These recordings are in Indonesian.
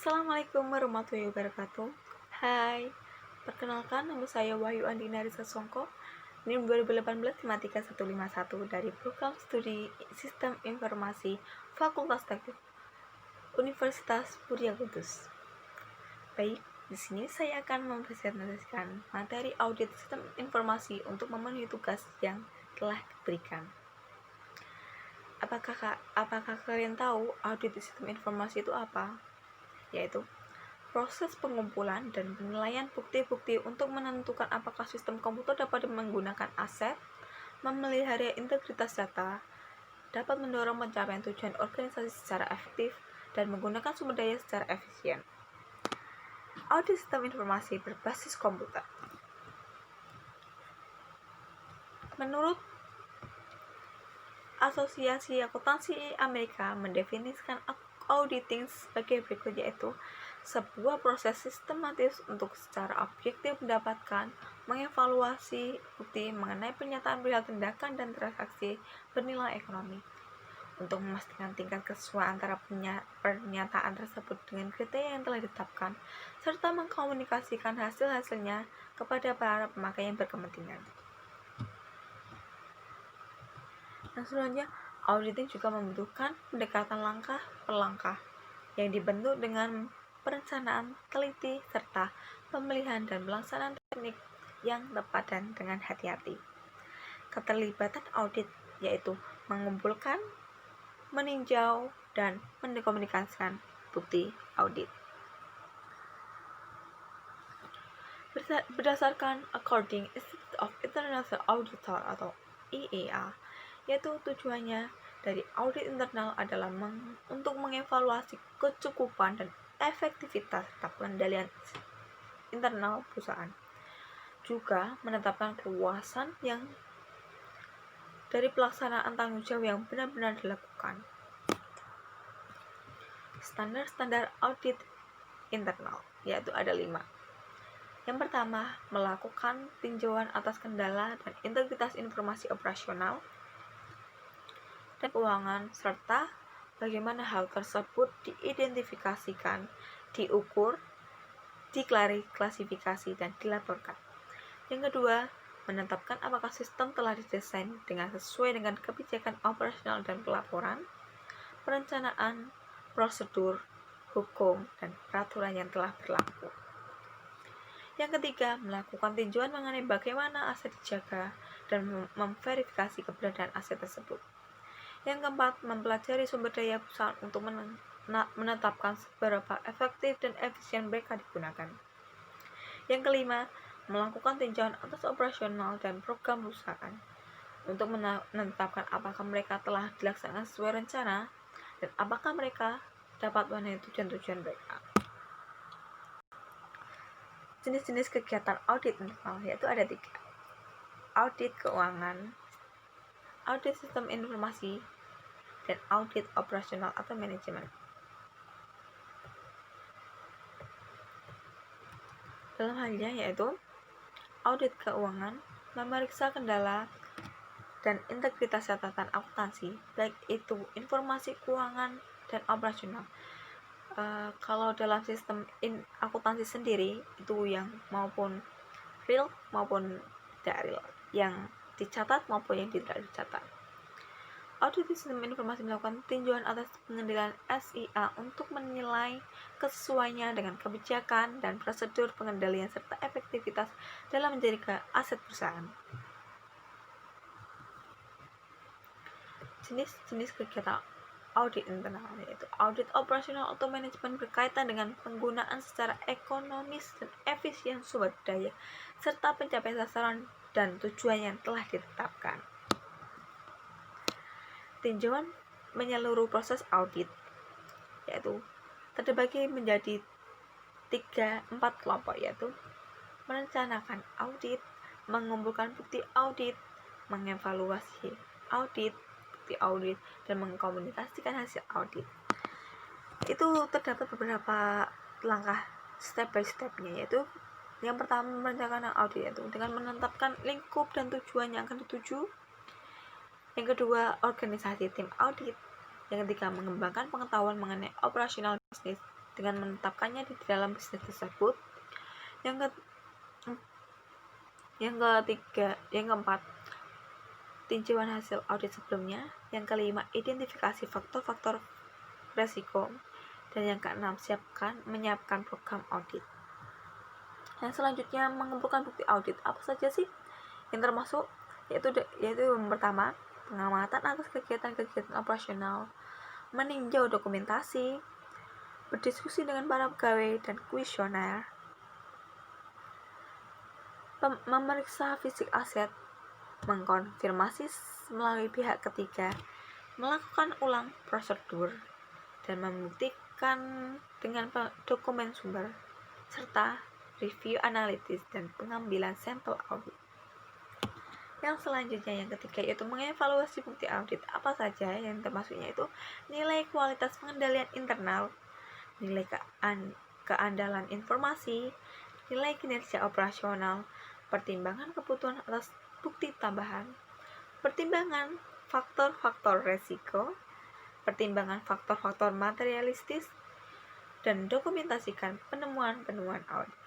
Assalamualaikum warahmatullahi wabarakatuh. Hai, perkenalkan nama saya Wahyu Andina Risa Songko, NIM 2018 Tematika 151 dari Program Studi Sistem Informasi Fakultas Teknik Universitas Muria Kudus. Baik, di sini saya akan mempresentasikan materi audit sistem informasi untuk memenuhi tugas yang telah diberikan. Apakah kalian tahu audit sistem informasi itu apa? Yaitu proses pengumpulan dan penilaian bukti-bukti untuk menentukan apakah sistem komputer dapat menggunakan aset, memelihara integritas data, dapat mendorong pencapaian tujuan organisasi secara efektif, dan menggunakan sumber daya secara efisien. Audit sistem informasi berbasis komputer. Menurut Asosiasi Akuntansi Amerika mendefinisikan auditing sebagai berikut, yaitu sebuah proses sistematis untuk secara objektif mendapatkan, mengevaluasi bukti mengenai pernyataan perihal tindakan dan transaksi bernilai ekonomi, untuk memastikan tingkat kesesuaian antara pernyataan tersebut dengan kriteria yang telah ditetapkan, serta mengkomunikasikan hasil-hasilnya kepada para pemakai yang berkepentingan. Yang selanjutnya, auditing juga membutuhkan pendekatan langkah per langkah yang dibentuk dengan perencanaan teliti serta pemilihan dan pelaksanaan teknik yang tepat dan dengan hati-hati. Keterlibatan audit yaitu mengumpulkan, meninjau, dan mendokumentasikan bukti audit. Berdasarkan According Institute of International Auditor atau IIA, yaitu tujuannya dari audit internal adalah untuk mengevaluasi kecukupan dan efektivitas serta pengendalian internal perusahaan, juga menetapkan kepuasan yang dari pelaksanaan tanggung jawab yang benar-benar dilakukan. Standar-standar audit internal yaitu ada 5. Yang pertama, melakukan tinjauan atas kendala dan integritas informasi operasional dan keuangan, serta bagaimana hal tersebut diidentifikasikan, diukur, diklasifikasi, dan dilaporkan. Yang kedua, menetapkan apakah sistem telah didesain dengan sesuai dengan kebijakan operasional dan pelaporan, perencanaan, prosedur, hukum, dan peraturan yang telah berlaku. Yang ketiga, melakukan tinjauan mengenai bagaimana aset dijaga dan memverifikasi keberadaan aset tersebut. Yang keempat, mempelajari sumber daya perusahaan untuk menetapkan seberapa efektif dan efisien mereka digunakan. Yang kelima, melakukan tinjauan atas operasional dan program perusahaan untuk menetapkan apakah mereka telah dilaksanakan sesuai rencana dan apakah mereka dapat memenuhi tujuan-tujuan mereka. Jenis-jenis kegiatan audit internal yaitu ada 3. Audit keuangan, audit sistem informasi, dan audit operasional atau manajemen. Dalam halnya yaitu audit keuangan, memeriksa kendala dan integritas catatan akuntansi, baik itu informasi keuangan dan operasional. Kalau dalam sistem akuntansi sendiri itu yang maupun real maupun tidak real, yang dicatat maupun yang tidak dicatat. Audit sistem informasi melakukan tinjauan atas pengendalian SIA untuk menilai kesesuaiannya dengan kebijakan dan prosedur pengendalian serta efektivitas dalam menjaga aset perusahaan. Jenis-jenis kegiatan audit internal yaitu audit operasional atau manajemen berkaitan dengan penggunaan secara ekonomis dan efisien sumber daya serta pencapaian sasaran dan tujuan yang telah ditetapkan. Tinjauan menyeluruh proses audit yaitu terbagi menjadi 3-4 kelompok, yaitu merencanakan audit, mengumpulkan bukti audit, mengevaluasi audit, bukti audit, dan mengkomunikasikan hasil audit. Itu terdapat beberapa langkah step by stepnya, yaitu yang pertama merencanakan audit yaitu dengan menetapkan lingkup dan tujuan yang akan dituju. Yang kedua, organisasi tim audit. Yang ketiga, mengembangkan pengetahuan mengenai operasional bisnis. dengan menetapkannya di dalam bisnis tersebut. Yang keempat, tinjauan hasil audit sebelumnya. Yang kelima, identifikasi faktor-faktor resiko. Dan yang keenam, menyiapkan program audit. Yang selanjutnya, mengumpulkan bukti audit. Apa saja sih yang termasuk? Yaitu yang pertama, pengamatan atas kegiatan-kegiatan operasional, meninjau dokumentasi, berdiskusi dengan para pegawai dan kuesioner, memeriksa fisik aset, mengkonfirmasi melalui pihak ketiga, melakukan ulang prosedur, dan membuktikan dengan dokumen sumber, serta review analitis dan pengambilan sampel audit. Yang selanjutnya, yang ketiga, yaitu mengevaluasi bukti audit. Apa saja yang termasuknya itu nilai kualitas pengendalian internal, nilai keandalan informasi, nilai kinerja operasional, pertimbangan kebutuhan atas bukti tambahan, pertimbangan faktor-faktor resiko, pertimbangan faktor-faktor materialistis, dan dokumentasikan penemuan-penemuan audit.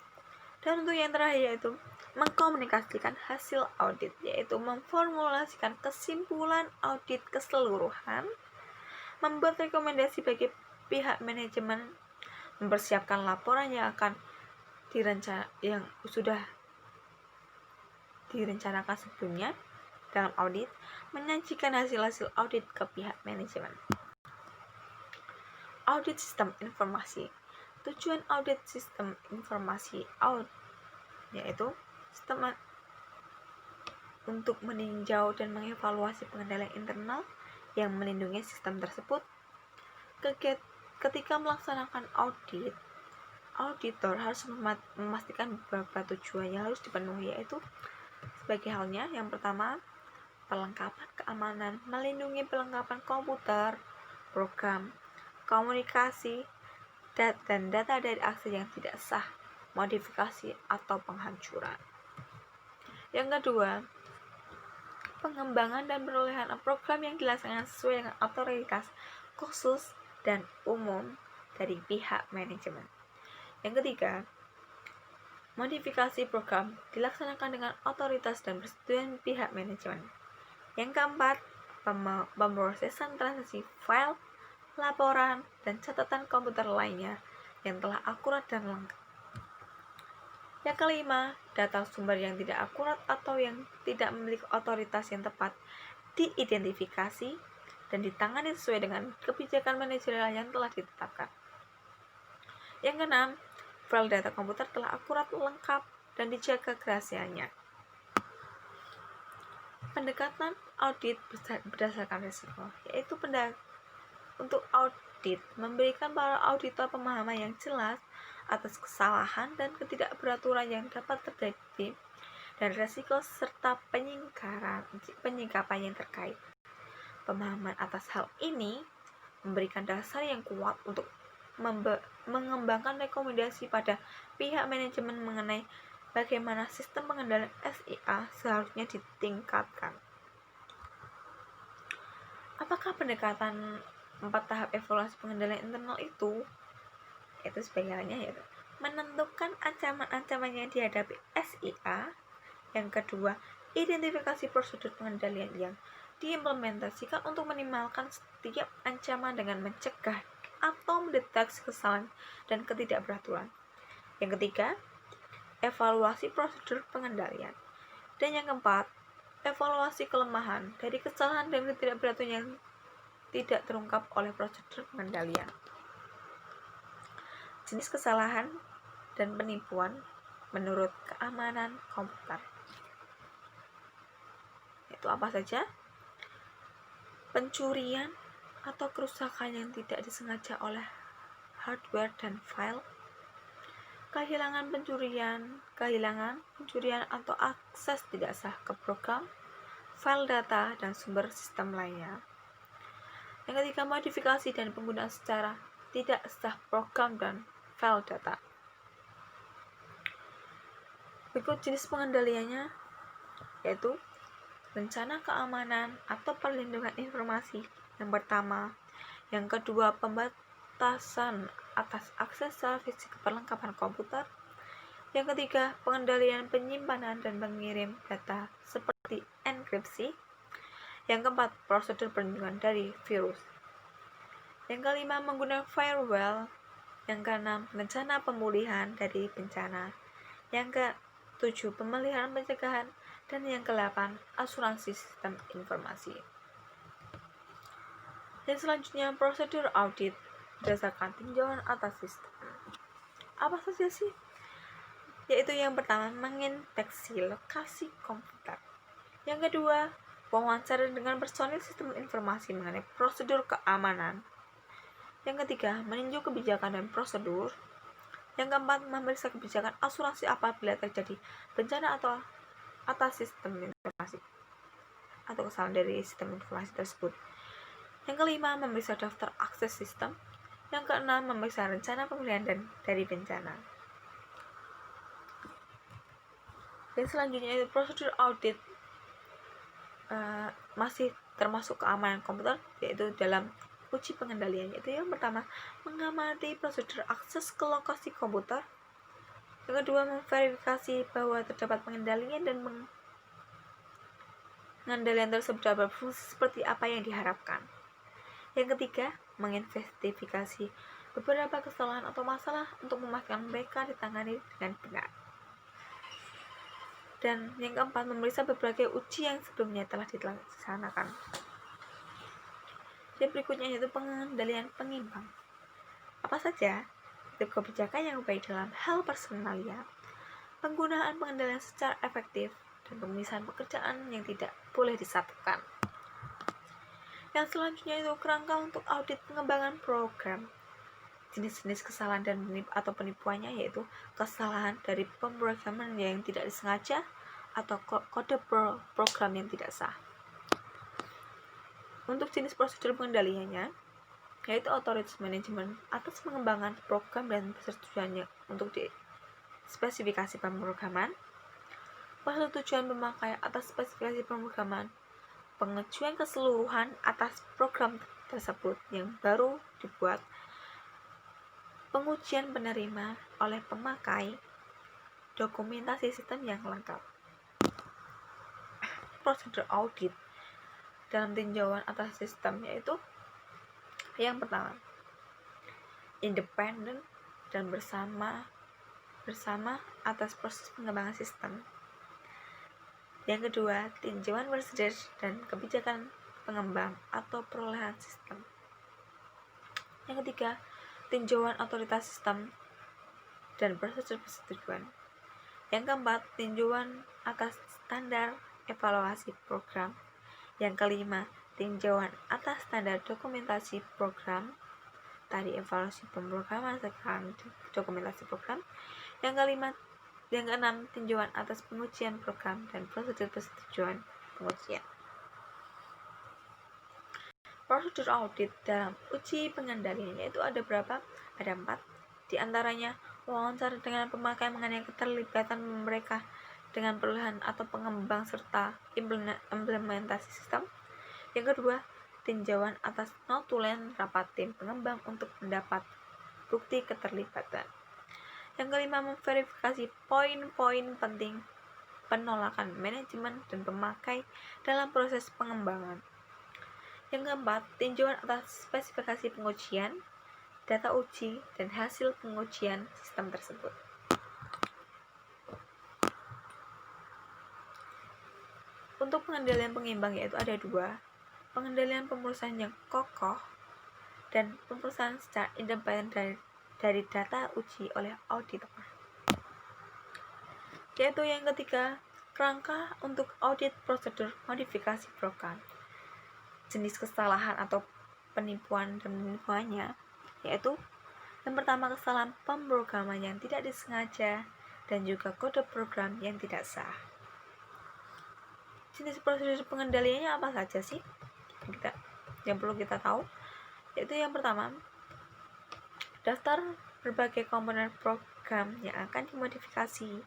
Dan untuk yang terakhir yaitu mengkomunikasikan hasil audit, yaitu memformulasikan kesimpulan audit keseluruhan, membuat rekomendasi bagi pihak manajemen, mempersiapkan laporan yang sudah direncanakan sebelumnya dalam audit, menyajikan hasil-hasil audit ke pihak manajemen. Audit sistem informasi. Tujuan audit sistem informasi yaitu sistem untuk meninjau dan mengevaluasi pengendalian internal yang melindungi sistem tersebut. Ketika melaksanakan audit, auditor harus memastikan beberapa tujuan yang harus dipenuhi, yaitu sebagai halnya yang pertama, perlengkapan keamanan, melindungi perlengkapan komputer, program, komunikasi, dan data dari akses yang tidak sah, modifikasi, atau penghancuran. Yang kedua, pengembangan dan perolehan program yang dilaksanakan sesuai dengan otoritas khusus dan umum dari pihak manajemen. Yang ketiga, modifikasi program dilaksanakan dengan otoritas dan persetujuan pihak manajemen. Yang keempat, pemrosesan transaksi file, laporan, dan catatan komputer lainnya yang telah akurat dan lengkap. Yang kelima, data sumber yang tidak akurat atau yang tidak memiliki otoritas yang tepat diidentifikasi dan ditangani sesuai dengan kebijakan manajerial yang telah ditetapkan. Yang keenam, file data komputer telah akurat, lengkap, dan dijaga kerahasiaannya. Pendekatan audit berdasarkan risiko, yaitu untuk audit memberikan para auditor pemahaman yang jelas atas kesalahan dan ketidakberaturan yang dapat terjadi dan risiko serta penyingkapan yang terkait. Pemahaman atas hal ini memberikan dasar yang kuat untuk mengembangkan rekomendasi pada pihak manajemen mengenai bagaimana sistem pengendalian SIA seharusnya ditingkatkan. Apakah pendekatan 4 tahap evaluasi pengendalian internal itu sebagiannya yaitu menentukan ancaman-ancaman yang dihadapi SIA. Yang kedua, identifikasi prosedur pengendalian yang diimplementasikan untuk minimalkan setiap ancaman dengan mencegah atau mendeteksi kesalahan dan ketidakberaturan. Yang ketiga, evaluasi prosedur pengendalian. Dan yang keempat, evaluasi kelemahan dari kesalahan dan ketidakberaturan yang tidak terungkap oleh prosedur pengendalian. Jenis kesalahan dan penipuan menurut keamanan komputer. Itu apa saja? Pencurian atau kerusakan yang tidak disengaja oleh hardware dan file, kehilangan pencurian atau akses tidak sah ke program, file data, dan sumber sistem lainnya. Yang ketiga, modifikasi dan penggunaan secara tidak sah program dan file data. Berikut jenis pengendaliannya, yaitu rencana keamanan atau perlindungan informasi yang pertama. Yang kedua, pembatasan atas akses secara fisik ke perlengkapan komputer. Yang ketiga, pengendalian penyimpanan dan pengirim data seperti enkripsi. Yang keempat, prosedur perlindungan dari virus. Yang kelima, menggunakan firewall. Yang keenam, rencana pemulihan dari bencana. Yang ketujuh, pemeliharaan pencegahan. Dan yang kedelapan, asuransi sistem informasi. Yang selanjutnya, prosedur audit berdasarkan tinjauan atas sistem. Apa saja sih? Yaitu yang pertama, menginspeksi lokasi komputer. Yang kedua, wawancara dengan personil sistem informasi mengenai prosedur keamanan. Yang ketiga, meninjau kebijakan dan prosedur. Yang keempat, memeriksa kebijakan asuransi apabila terjadi bencana atau atas sistem informasi atau kesalahan dari sistem informasi tersebut. Yang kelima, memeriksa daftar akses sistem. Yang keenam, memeriksa rencana pemulihan dan dari bencana. Dan selanjutnya itu prosedur audit masih termasuk keamanan komputer, yaitu dalam uji pengendalian. Yaitu yang pertama, mengamati prosedur akses ke lokasi komputer. Yang kedua, memverifikasi bahwa terdapat pengendalian dan pengendalian tersebut dapat berfungsi seperti apa yang diharapkan. Yang ketiga, menginvestigasi beberapa kesalahan atau masalah untuk memastikan mereka ditangani dengan benar. Dan yang keempat, memeriksa berbagai uji yang sebelumnya telah dilaksanakan. Yang berikutnya yaitu pengendalian pengimbang. Apa saja? Itu kebijakan yang baik dalam hal personalia, penggunaan pengendalian secara efektif, dan pemisahan pekerjaan yang tidak boleh disatukan. Yang selanjutnya itu kerangka untuk audit pengembangan program. Jenis-jenis kesalahan dan atau penipuannya yaitu kesalahan dari pemrograman yang tidak disengaja atau kode program yang tidak sah. Untuk jenis prosedur pengendaliannya yaitu authorities management atas pengembangan program dan persetujuannya untuk di spesifikasi pemrograman, persetujuan pemakai atas spesifikasi pemrograman, pengajuan keseluruhan atas program tersebut yang baru dibuat, pengujian penerima oleh pemakai, dokumentasi sistem yang lengkap. Prosedur audit dalam tinjauan atas sistem yaitu yang pertama, independen dan bersama atas proses pengembangan sistem. Yang kedua, tinjauan prosedur dan kebijakan pengembang atau perolehan sistem. Yang ketiga, tinjauan otoritas sistem dan prosedur persetujuan. Yang keempat, tinjauan atas standar evaluasi program. Yang kelima, tinjauan atas standar dokumentasi program. Tadi evaluasi pemrograman, sekarang dokumentasi program. Yang keenam, tinjauan atas pengujian program dan prosedur persetujuan pengujian. Prosedur audit dalam uji pengendaliannya itu ada berapa? Ada 4. Di antaranya, wawancara dengan pemakai mengenai keterlibatan mereka dengan perubahan atau pengembang serta implementasi sistem. Yang kedua, tinjauan atas notulen rapat tim pengembang untuk mendapat bukti keterlibatan. Yang kelima, memverifikasi poin-poin penting penolakan manajemen dan pemakai dalam proses pengembangan. Yang keempat, tinjauan atas spesifikasi pengujian, data uji, dan hasil pengujian sistem tersebut. Untuk pengendalian pengimbang yaitu ada 2, pengendalian pemerusahaan yang kokoh dan pemerusahaan secara independen dari data uji oleh auditor. Yaitu yang ketiga, kerangka untuk audit prosedur modifikasi program. Jenis kesalahan atau penipuan dan penipuannya yaitu yang pertama, kesalahan pemrograman yang tidak disengaja dan juga kode program yang tidak sah. Jenis prosedur pengendaliannya apa saja sih yang perlu kita tahu? Yaitu yang pertama, daftar berbagai komponen program yang akan dimodifikasi.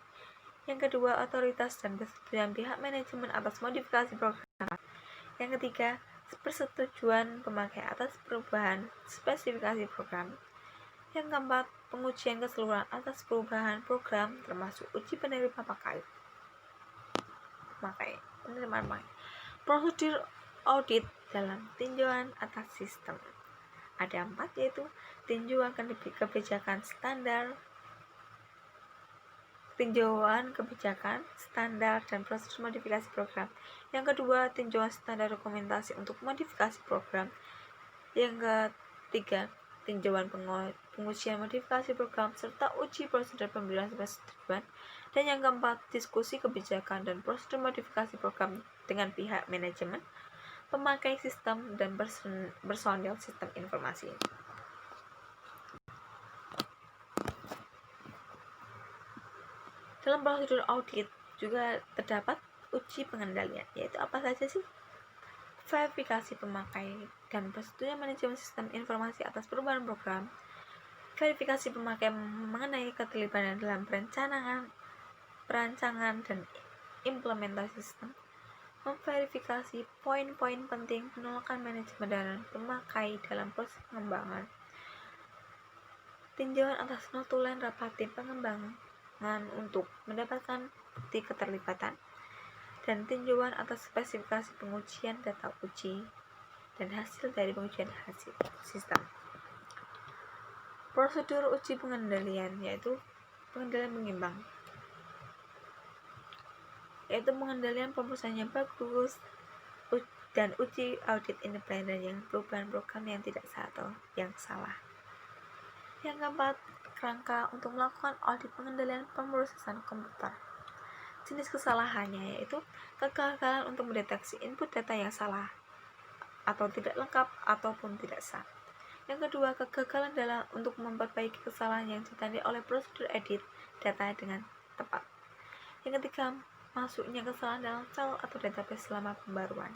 Yang kedua, otoritas dan persetujuan pihak manajemen atas modifikasi program. Yang ketiga, persetujuan pemakai atas perubahan spesifikasi program. Yang keempat, pengujian keseluruhan atas perubahan program termasuk uji penerima pakai. Prosedur audit dalam tinjauan atas sistem ada 4, yaitu tinjauan kebijakan standar, dan prosedur modifikasi program. Yang kedua, tinjauan standar dokumentasi untuk modifikasi program. Yang ketiga, tinjauan pengujian modifikasi program serta uji prosedur pembelian persetujuan. Dan yang keempat, diskusi kebijakan dan prosedur modifikasi program dengan pihak manajemen, pemakai sistem, dan personel sistem informasi. Dalam prosedur audit juga terdapat uji pengendalian, yaitu apa saja sih? Verifikasi pemakai dan persetujuan manajemen sistem informasi atas perubahan program, verifikasi pemakai mengenai keterlibatan dalam perancangan dan implementasi sistem, memverifikasi poin-poin penting penolakan manajemen dan pemakai dalam proses pengembangan, tinjauan atas notulen rapat tim pengembangan untuk mendapatkan bukti keterlibatan, dan tinjauan atas spesifikasi pengujian data uji dan hasil dari pengujian hasil sistem. Prosedur uji pengendalian yaitu pengendalian mengimbang, yaitu pengendalian perusahaan yang bagus dan uji audit independen yang perubahan program yang tidak sah atau yang salah. Yang keempat, kerangka untuk melakukan audit pengendalian pemrosesan komputer. Jenis kesalahannya yaitu kegagalan untuk mendeteksi input data yang salah atau tidak lengkap ataupun tidak sah. Yang kedua, kegagalan dalam untuk memperbaiki kesalahan yang ditandai oleh prosedur edit data dengan tepat. Yang ketiga, masuknya kesalahan dalam file atau database selama pembaruan.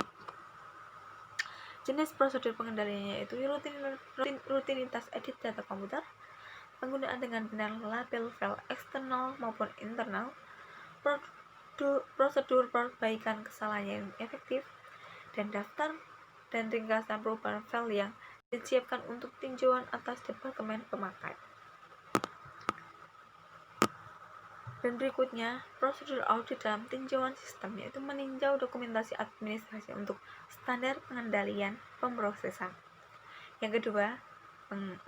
Jenis prosedur pengendaliannya yaitu rutinitas edit data komputer, penggunaan dengan benar label file eksternal maupun internal, prosedur perbaikan kesalahan yang efektif, dan daftar dan ringkasan perubahan file yang disiapkan untuk tinjauan atas departemen pemakai. Dan berikutnya, prosedur audit dalam tinjauan sistem yaitu meninjau dokumentasi administrasi untuk standar pengendalian pemrosesan. Yang kedua,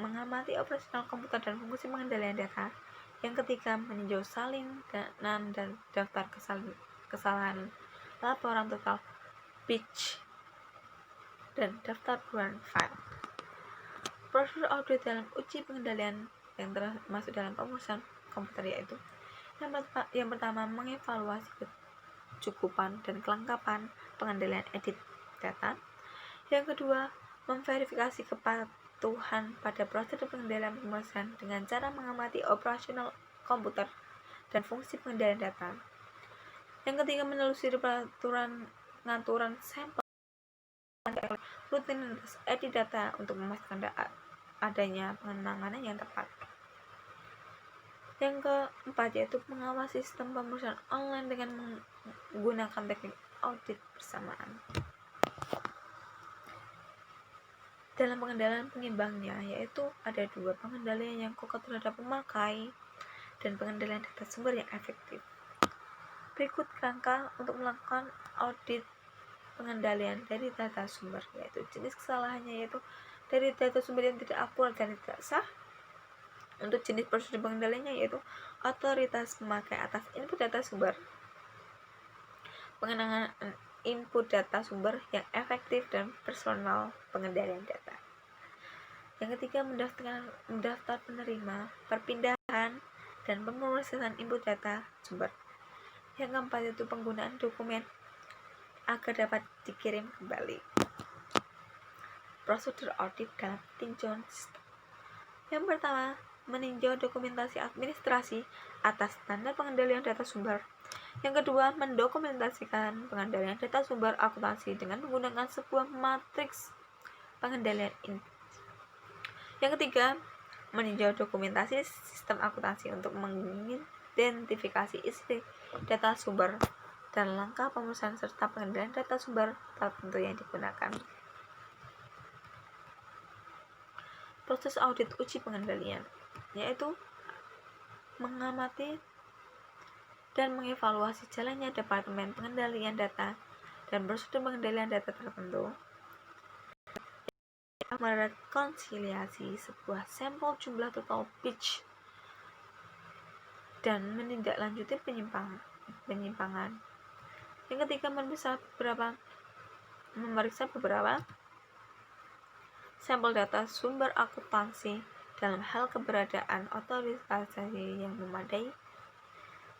mengamati operasional komputer dan fungsi pengendalian data. Yang ketiga, meninjau salinan dan daftar kesalahan laporan total pitch dan daftar perubahan file. Prosedur audit dalam uji pengendalian yang termasuk dalam pemrosesan komputer yaitu yang pertama, mengevaluasi kecukupan dan kelengkapan pengendalian edit data. Yang kedua, memverifikasi kepatuhan pada prosedur pengendalian pemrosesan dengan cara mengamati operasional komputer dan fungsi pengendalian data. Yang ketiga, menelusuri peraturan pengaturan sampel rutinitas edit data untuk memastikan adanya penanganan yang tepat. Yang keempat yaitu mengawasi sistem pemrosesan online dengan menggunakan teknik audit bersamaan. Dalam pengendalian pengimbangnya yaitu ada 2, pengendalian yang kokoh terhadap pemakai dan pengendalian data sumber yang efektif. Berikut kerangka untuk melakukan audit pengendalian dari data sumber, yaitu jenis kesalahannya yaitu dari data sumber yang tidak akurat dan tidak sah. Untuk jenis prosedur pengendaliannya yaitu otoritas pemakai atas input data sumber, pengenangan input data sumber yang efektif, dan personal pengendalian data. Yang ketiga, mendaftar penerima, perpindahan, dan pemrosesan input data sumber. Yang keempat yaitu penggunaan dokumen agar dapat dikirim kembali. Prosedur audit dalam tinjauan sistem. Yang pertama, meninjau dokumentasi administrasi atas standar pengendalian data sumber. Yang kedua, mendokumentasikan pengendalian data sumber akuntansi dengan menggunakan sebuah matriks pengendalian input. Yang ketiga, meninjau dokumentasi sistem akuntansi untuk mengidentifikasi isi data sumber dan langkah pemrosesan serta pengendalian data sumber tertentu yang digunakan. Proses audit uji pengendalian yaitu mengamati dan mengevaluasi jalannya Departemen Pengendalian Data dan prosedur pengendalian data tertentu, merekonsiliasi sebuah sampel jumlah total pitch dan menindaklanjuti penyimpangan. Yang ketiga, memeriksa beberapa sampel data sumber akuntansi dalam hal keberadaan otorisasi yang memadai.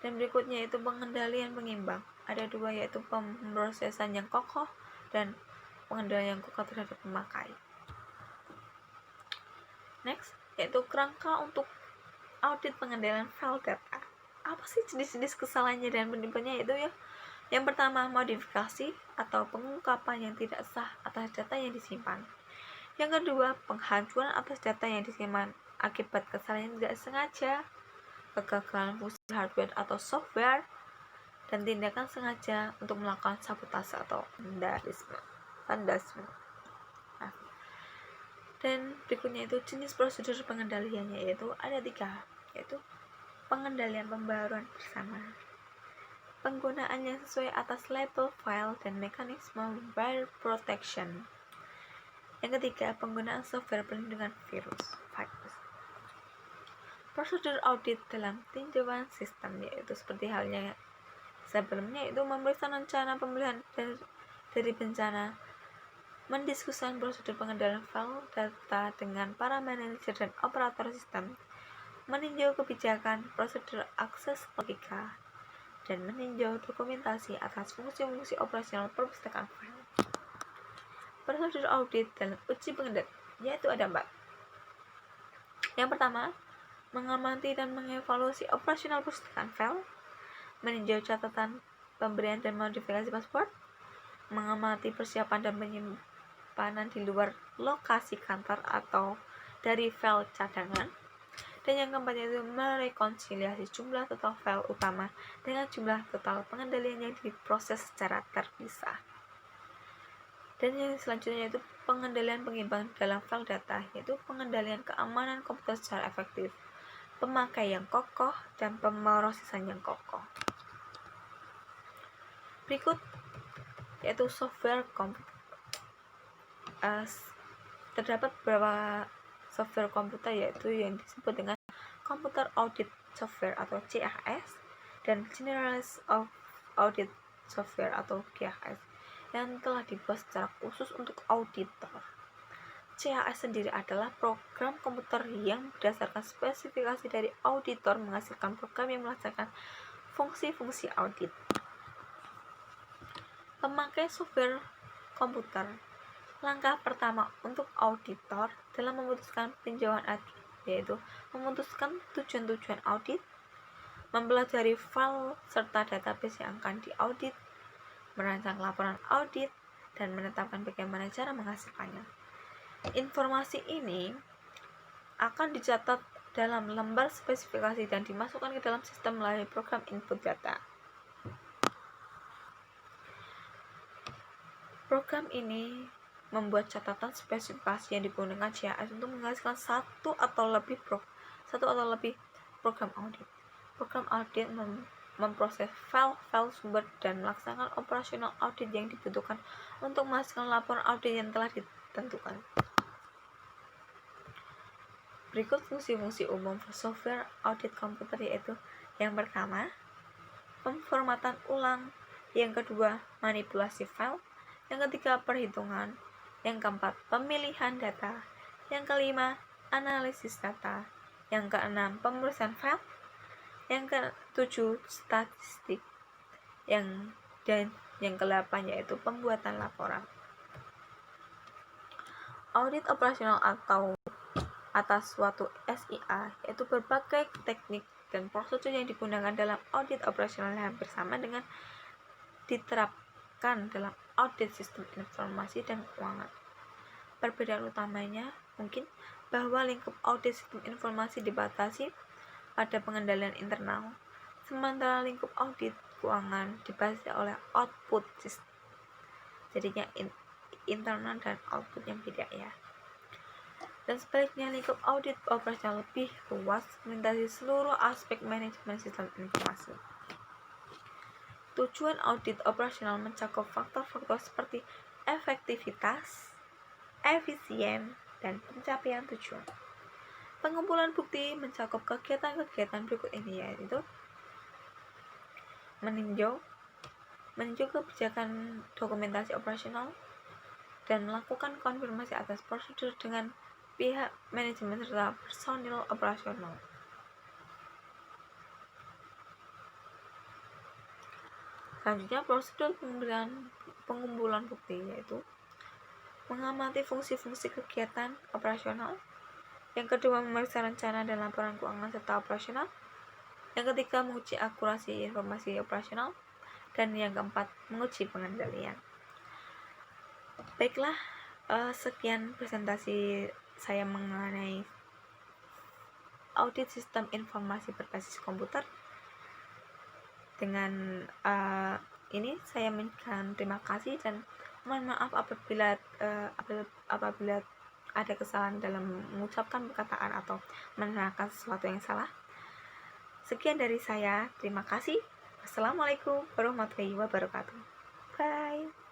Dan berikutnya yaitu pengendalian pengimbang. Ada dua, yaitu pemrosesan yang kokoh dan pengendalian yang kokoh terhadap pemakai. Next, yaitu kerangka untuk audit pengendalian file data. Apa sih jenis-jenis kesalahannya dan penyebabnya? Yaitu ya, yang pertama, modifikasi atau pengungkapan yang tidak sah atas data yang disimpan. Yang kedua, penghancuran atas data yang disimpan akibat kesalahan yang tidak sengaja, kegagalan fungsi hardware atau software, dan tindakan sengaja untuk melakukan sabotase atau vandalisme. Dan berikutnya itu jenis prosedur pengendaliannya, yaitu ada 3, yaitu pengendalian pembaruan bersama, penggunaan yang sesuai atas label file dan mekanisme wire protection. Yang ketiga, penggunaan software pelindungan virus. Prosedur audit dalam tinjauan sistem yaitu seperti halnya sebelumnya, itu memeriksa rencana pemulihan dari bencana, mendiskusikan prosedur pengendalian file data dengan para manajer dan operator sistem, meninjau kebijakan prosedur akses logika, dan meninjau dokumentasi atas fungsi-fungsi operasional perpustakaan file. Prosedur audit dalam uji pengendalian yaitu ada 4. Yang pertama, mengamati dan mengevaluasi operasional perpustakaan file, meninjau catatan pemberian dan modifikasi password, mengamati persiapan dan penyimpanan di luar lokasi kantor atau dari file cadangan, dan yang keempat yaitu merekonsiliasi jumlah total file utama dengan jumlah total pengendalian yang diproses secara terpisah. Dan yang selanjutnya yaitu pengendalian pengimbang dalam file data, yaitu pengendalian keamanan komputer secara efektif, pemakai yang kokoh, dan pemrosesan yang kokoh. Berikut yaitu software komputer. Terdapat beberapa software komputer yaitu yang disebut dengan Computer Audit Software atau CAS dan Generalist of Audit Software atau GAS yang telah dibuat secara khusus untuk auditor. CAS sendiri adalah program komputer yang berdasarkan spesifikasi dari auditor menghasilkan program yang melaksanakan fungsi-fungsi audit. Pemakai software komputer. Langkah pertama untuk auditor dalam memutuskan peninjauan audit yaitu memutuskan tujuan-tujuan audit, mempelajari file serta database yang akan diaudit, merancang laporan audit, dan menetapkan bagaimana cara menghasilkannya. Informasi ini akan dicatat dalam lembar spesifikasi dan dimasukkan ke dalam sistem melalui program input data. Program ini membuat catatan spesifikasi yang digunakan CAS untuk menghasilkan satu atau lebih program audit. Program audit memproses file-file sumber dan melaksanakan operasional audit yang dibutuhkan untuk menghasilkan laporan audit yang telah ditentukan. Berikut fungsi-fungsi umum software audit komputer yaitu yang pertama, pemformatan ulang, yang kedua, manipulasi file, yang ketiga, perhitungan, yang keempat, pemilihan data, yang kelima, analisis data, yang keenam, pemrosesan file, yang ketujuh, statistik, dan yang ke-8 yaitu pembuatan laporan. Audit operasional atau atas suatu SIA yaitu berbagai teknik dan prosedur yang digunakan dalam audit operasional yang hampir sama dengan diterapkan dalam audit sistem informasi dan keuangan. Perbedaan utamanya mungkin bahwa lingkup audit sistem informasi dibatasi pada pengendalian internal, sementara lingkup audit keuangan dibatasi oleh output system. Jadinya internal dan output yang beda ya. Dan sebaliknya, lingkup audit operasional lebih luas, melintasi seluruh aspek manajemen sistem informasi. Tujuan audit operasional mencakup faktor-faktor seperti efektivitas, efisien, dan pencapaian tujuan. Pengumpulan bukti mencakup kegiatan-kegiatan berikut ini, yaitu meninjau kebijakan dokumentasi operasional, dan melakukan konfirmasi atas prosedur dengan pihak manajemen serta personil operasional. Selanjutnya, prosedur pengumpulan bukti, yaitu mengamati fungsi-fungsi kegiatan operasional. Yang kedua, memeriksa rencana dan laporan keuangan serta operasional. Yang ketiga, menguji akurasi informasi operasional. Dan yang keempat, menguji pengendalian. Baiklah, sekian presentasi saya mengenai audit sistem informasi berbasis komputer. Dengan ini saya mengucapkan terima kasih dan mohon maaf apabila ada kesalahan dalam mengucapkan perkataan atau menerangkan sesuatu yang salah. Sekian dari saya, terima kasih. Wassalamualaikum warahmatullahi wabarakatuh. Bye.